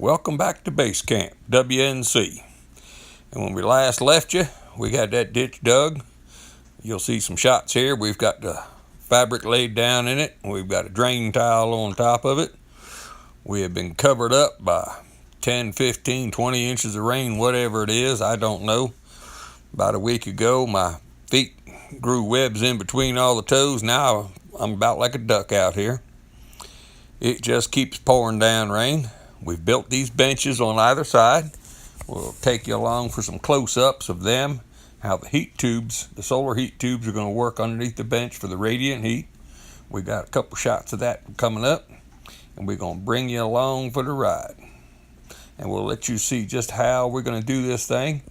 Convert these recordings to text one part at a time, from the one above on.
Welcome back to Base Camp, WNC. And when we last left you, we got that ditch dug. You'll see some shots here. We've got the fabric laid down in it. We've got a drain tile on top of it. We have been covered up by 10, 15, 20 inches of rain, whatever it is, I don't know. About a week ago, my feet grew webs in between all the toes. Now I'm about like a duck out here. It just keeps pouring down rain. We've built these benches on either side. We'll take you along for some close-ups of them, how the heat tubes, the solar heat tubes are going to work underneath the bench for the radiant heat. We got a couple shots of that coming up, and we're going to bring you along for the ride. And we'll let you see just how we're going to do this thing.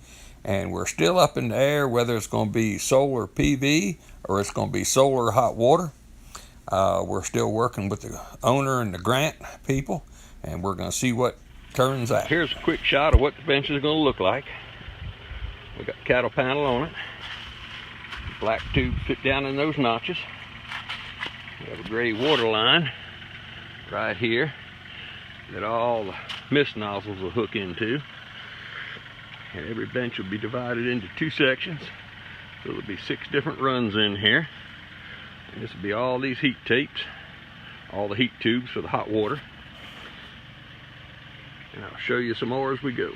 And we're still up in the air whether it's going to be solar PV or it's going to be solar hot water. We're still working with the owner and the grant people, and we're going to see what turns out. Here's a quick shot of what the bench is going to look like. We got the cattle panel on it. Black tubes fit down in those notches. We have a gray water line right here that all the mist nozzles will hook into. And every bench will be divided into two sections. So there'll be 6 different runs in here. And this will be all these heat tapes, all the heat tubes for the hot water. And I'll show you some more as we go.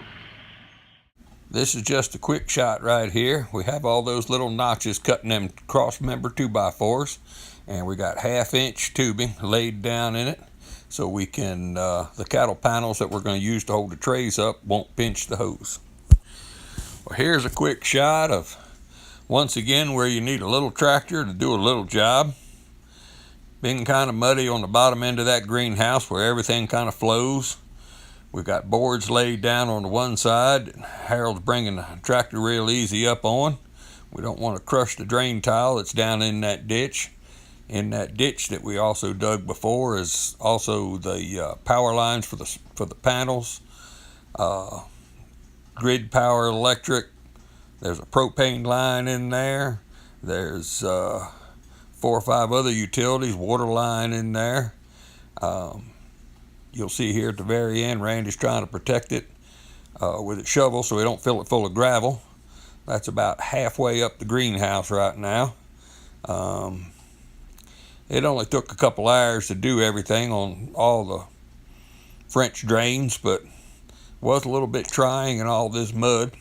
This is just a quick shot right here. We have all those little notches cutting them cross member 2x4s, and we got 1/2-inch tubing laid down in it so we can, the cattle panels that we're going to use to hold the trays up won't pinch the hose. Well, here's a quick shot of, once again, where you need a little tractor to do a little job. Been kind of muddy on the bottom end of that greenhouse where everything kind of flows. We've got boards laid down on the one side. Harold's bringing the tractor real easy up on. We don't want to crush the drain tile that's down in that ditch. In that ditch that we also dug before is also the power lines for the panels, grid power electric. There's a propane line in there. There's 4 or 5 other utilities, water line in there. You'll see here at the very end, Randy's trying to protect it with a shovel so we don't fill it full of gravel. That's about halfway up the greenhouse right now. It only took a couple hours to do everything on all the French drains, but was a little bit trying in all this mud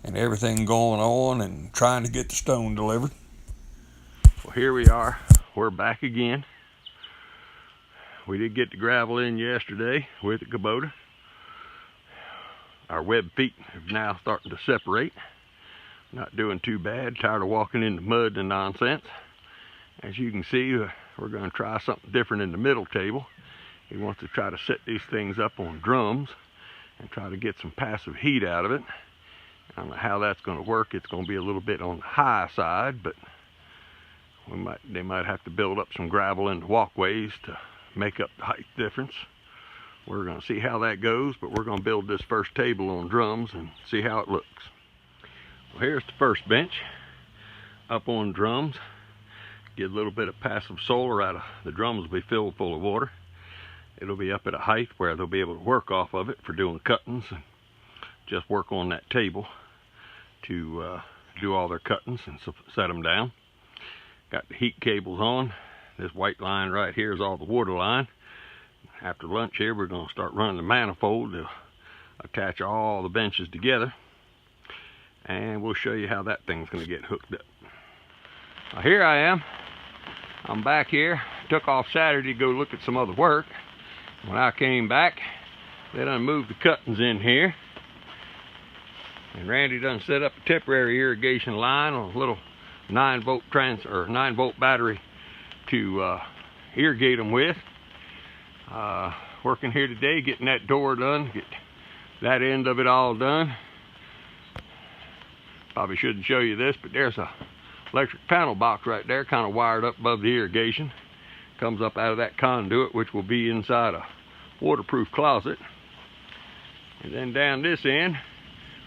and everything going on and trying to get the stone delivered. Well, here we are. We're back again. We did get the gravel in yesterday with the Kubota. Our web feet are now starting to separate. Not doing too bad. Tired of walking in the mud and nonsense. As you can see, we're going to try something different in the middle table. He wants to try to set these things up on drums and try to get some passive heat out of it. I don't know how that's going to work. It's going to be a little bit on the high side, but they might have to build up some gravel in the walkways to make up the height difference. We're going to see how that goes, but we're going to build this first table on drums and see how it looks. Well, here's the first bench up on drums. Get a little bit of passive solar out of the drums. Will be filled full of water. It'll be up at a height where they'll be able to work off of it for doing cuttings and just work on that table to do all their cuttings and set them down. Got the heat cables on. This white line right here is all the water line. After lunch here, we're going to start running the manifold to attach all the benches together. And we'll show you how that thing's going to get hooked up. Now, here I am. I'm back here. Took off Saturday to go look at some other work. When I came back, they done moved the cuttings in here. And Randy done set up a temporary irrigation line on a little 9-volt battery to irrigate them with. Working here today, getting that door done, get that end of it all done. Probably shouldn't show you this, but there's a electric panel box right there, kind of wired up above the irrigation. Comes up out of that conduit, which will be inside a waterproof closet. And then down this end,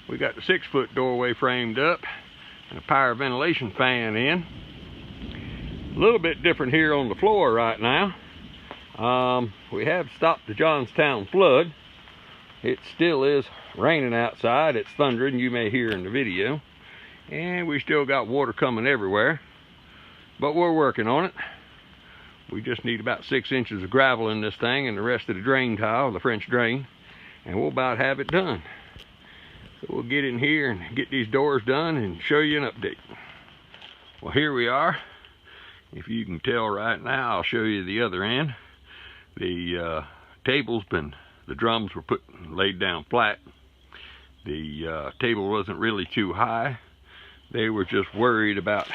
we got the 6-foot doorway framed up and a power ventilation fan in. A little bit different here on the floor right now. We have stopped the Johnstown flood. It still is raining outside. It's thundering, you may hear in the video. And we still got water coming everywhere. But we're working on it. We just need about 6 inches of gravel in this thing and the rest of the drain tile, the French drain. And we'll about have it done. So we'll get in here and get these doors done and show you an update. Well, here we are. If you can tell right now, I'll show you the other end. The the drums were laid down flat. The table wasn't really too high. They were just worried about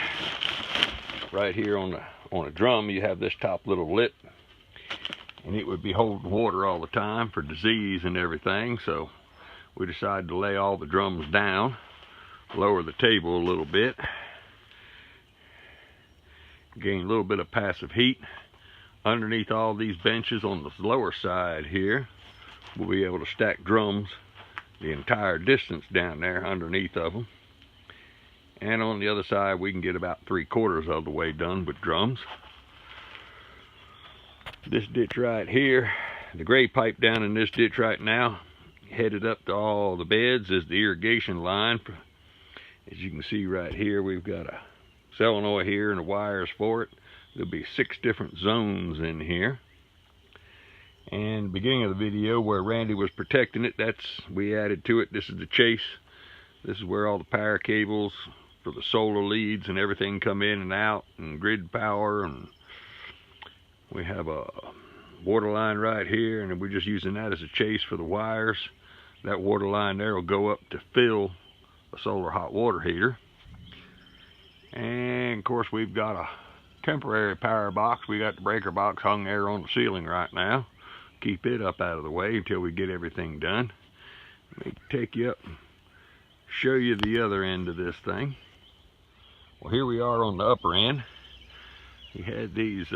right here on a drum. You have this top little lip, and it would be holding water all the time for disease and everything. So we decided to lay all the drums down, lower the table a little bit, gain a little bit of passive heat. Underneath all these benches on the lower side here, we'll be able to stack drums the entire distance down there underneath of them. And on the other side, we can get about 3/4 of the way done with drums. This ditch right here, the gray pipe down in this ditch right now, headed up to all the beds, is the irrigation line. As you can see right here, we've got a solenoid here and the wires for it. There'll be 6 different zones in here. And beginning of the video where Randy was protecting it, we added to it. This is the chase. This is where all the power cables for the solar leads and everything come in and out, and grid power. And we have a water line right here, and we're just using that as a chase for the wires. That water line there will go up to fill a solar hot water heater. And of course, we've got a temporary power box. We got the breaker box hung there on the ceiling right now. Keep it up out of the way until we get everything done. Let me take you up and show you the other end of this thing. Well, here we are on the upper end. We had these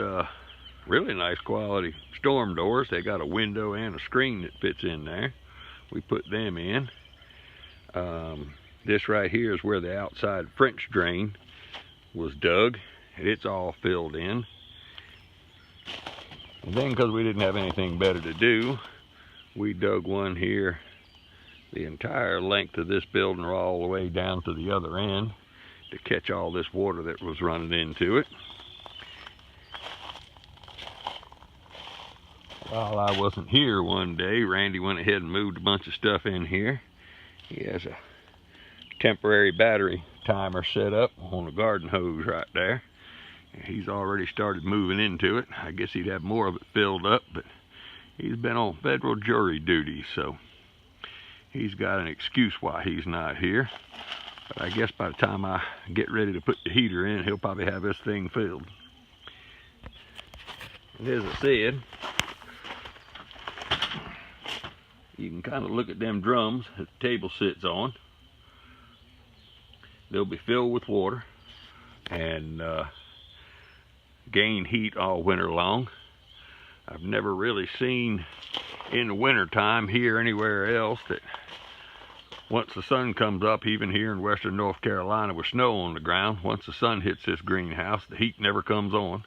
really nice quality storm doors. They got a window and a screen that fits in there. We put them in. This right here is where the outside French drain was dug, and it's all filled in. And then, because we didn't have anything better to do, we dug one here the entire length of this building all the way down to the other end to catch all this water that was running into it. While I wasn't here one day, Randy went ahead and moved a bunch of stuff in here. He has a temporary battery timer set up on the garden hose right there. He's already started moving into it. I guess he'd have more of it filled up, but he's been on federal jury duty, so he's got an excuse why he's not here. But I guess by the time I get ready to put the heater in, he'll probably have this thing filled. And as I said, you can kind of look at them drums that the table sits on. They'll be filled with water and gain heat all winter long. I've never really seen in the winter time here anywhere else that once the sun comes up, even here in western North Carolina with snow on the ground, once the sun hits this greenhouse, the heat never comes on.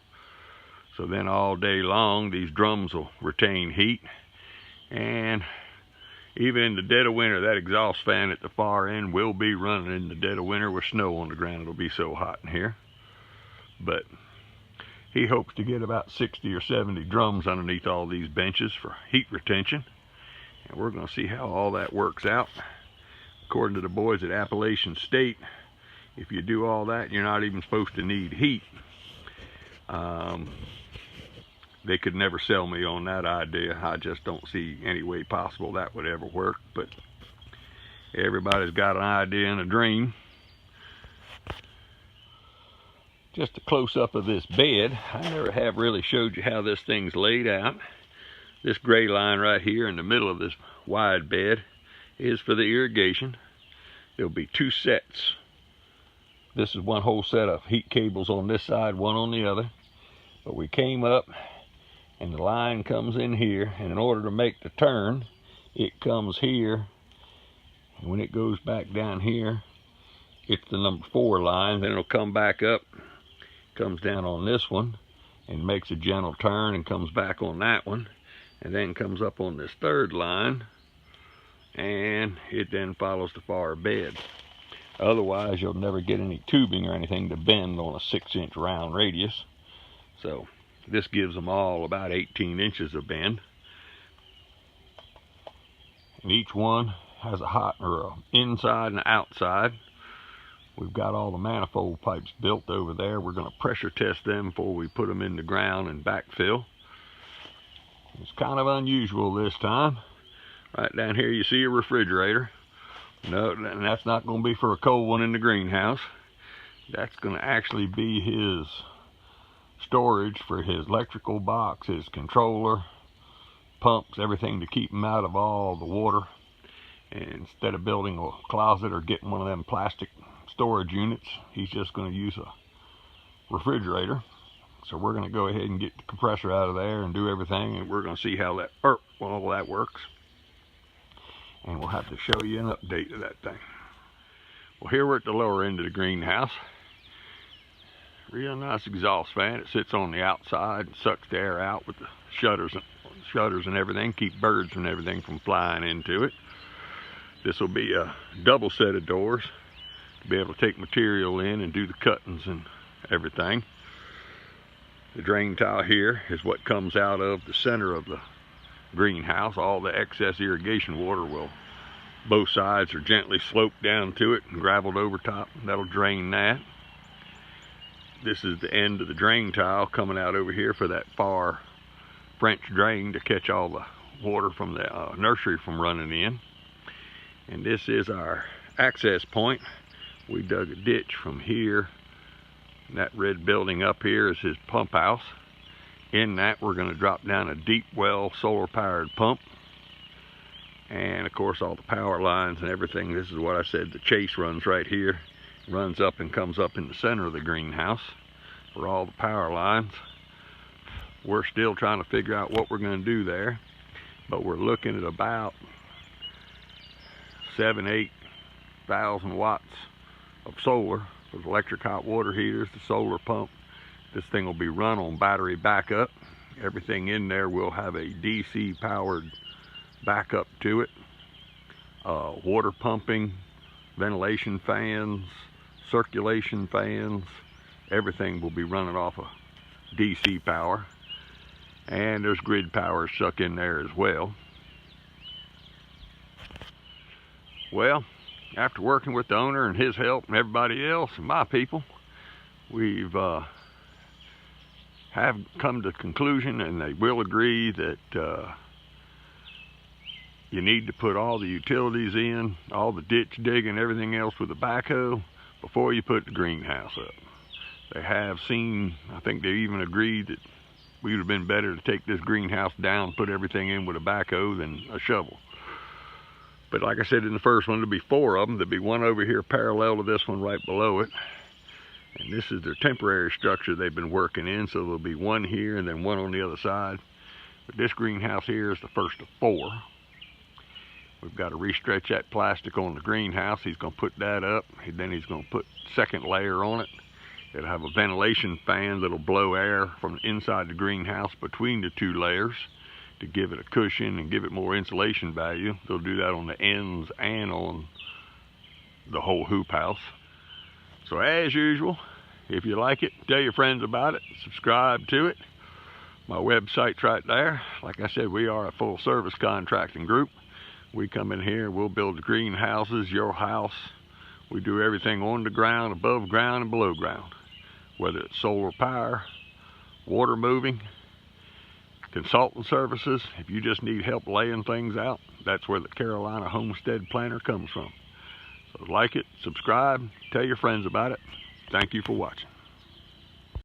So then all day long, these drums will retain heat. And even in the dead of winter, that exhaust fan at the far end will be running in the dead of winter with snow on the ground. It'll be so hot in here. But he hopes to get about 60 or 70 drums underneath all these benches for heat retention. And we're going to see how all that works out. According to the boys at Appalachian State, if you do all that, you're not even supposed to need heat. They could never sell me on that idea. I just don't see any way possible that would ever work. But everybody's got an idea and a dream. Just a close-up of this bed. I never have really showed you how this thing's laid out. This gray line right here in the middle of this wide bed is for the irrigation. There'll be 2 sets. This is one whole set of heat cables on this side, one on the other. But we came up and the line comes in here, and in order to make the turn, it comes here, and when it goes back down here, it's the number 4 line. Then it'll come back up, comes down on this one, and makes a gentle turn and comes back on that one, and then comes up on this 3rd line and it then follows the far bed. Otherwise, you'll never get any tubing or anything to bend on a 6-inch round radius. So this gives them all about 18 inches of bend. And each one has a inside and outside. We've got all the manifold pipes built over there. We're going to pressure test them before we put them in the ground and backfill. It's kind of unusual this time. Right down here you see a refrigerator. No, and that's not going to be for a cold one in the greenhouse. That's going to actually be his storage for his electrical box, his controller, pumps, everything to keep him out of all the water. And instead of building a closet or getting one of them plastic storage units, he's just going to use a refrigerator. So we're going to go ahead and get the compressor out of there and do everything, and we're going to see how all that works. And we'll have to show you an update of that thing. Well, here we're at the lower end of the greenhouse. Real nice exhaust fan. It sits on the outside and sucks the air out with the shutters and everything, keep birds and everything from flying into it. This will be a double set of doors to be able to take material in and do the cuttings and everything. The drain tile here is what comes out of the center of the greenhouse. All the excess irrigation water will, both sides are gently sloped down to it and graveled over top. That'll drain that. This is the end of the drain tile coming out over here for that far French drain to catch all the water from the nursery from running in. And this is our access point. We dug a ditch from here. And that red building up here is his pump house. In that, we're going to drop down a deep well solar powered pump. And of course all the power lines and everything. This is what I said, the chase runs right here, runs up and comes up in the center of the greenhouse for all the power lines. We're still trying to figure out what we're going to do there, but we're looking at about 7,000–8,000 watts of solar for the electric hot water heaters, the solar pump. This thing will be run on battery backup. Everything in there will have a DC powered backup to it. Water pumping, ventilation fans, circulation fans, everything will be running off of DC power. And there's grid power stuck in there as well. Well, after working with the owner and his help and everybody else and my people, we've have come to the conclusion, and they will agree, that you need to put all the utilities in, all the ditch digging, everything else with a backhoe before you put the greenhouse up. They have seen, I think they even agreed that we would have been better to take this greenhouse down, put everything in with a backhoe than a shovel. But like I said in the first one, there'll be 4 of them. There'll be one over here parallel to this one right below it. And this is their temporary structure they've been working in, so there'll be one here and then one on the other side. But this greenhouse here is the first of 4. We've got to restretch that plastic on the greenhouse. He's going to put that up, and then he's going to put the second layer on it. It'll have a ventilation fan that'll blow air from inside the greenhouse between the 2 layers to give it a cushion and give it more insulation value. They'll do that on the ends and on the whole hoop house. So as usual, if you like it, tell your friends about it, subscribe to it. My website's right there. Like I said, we are a full service contracting group. We come in here, we'll build the greenhouses, your house. We do everything on the ground, above ground, and below ground. Whether it's solar power, water moving, consultant services. If you just need help laying things out, that's where the Carolina Homestead Planner comes from. So like it, subscribe, tell your friends about it. Thank you for watching.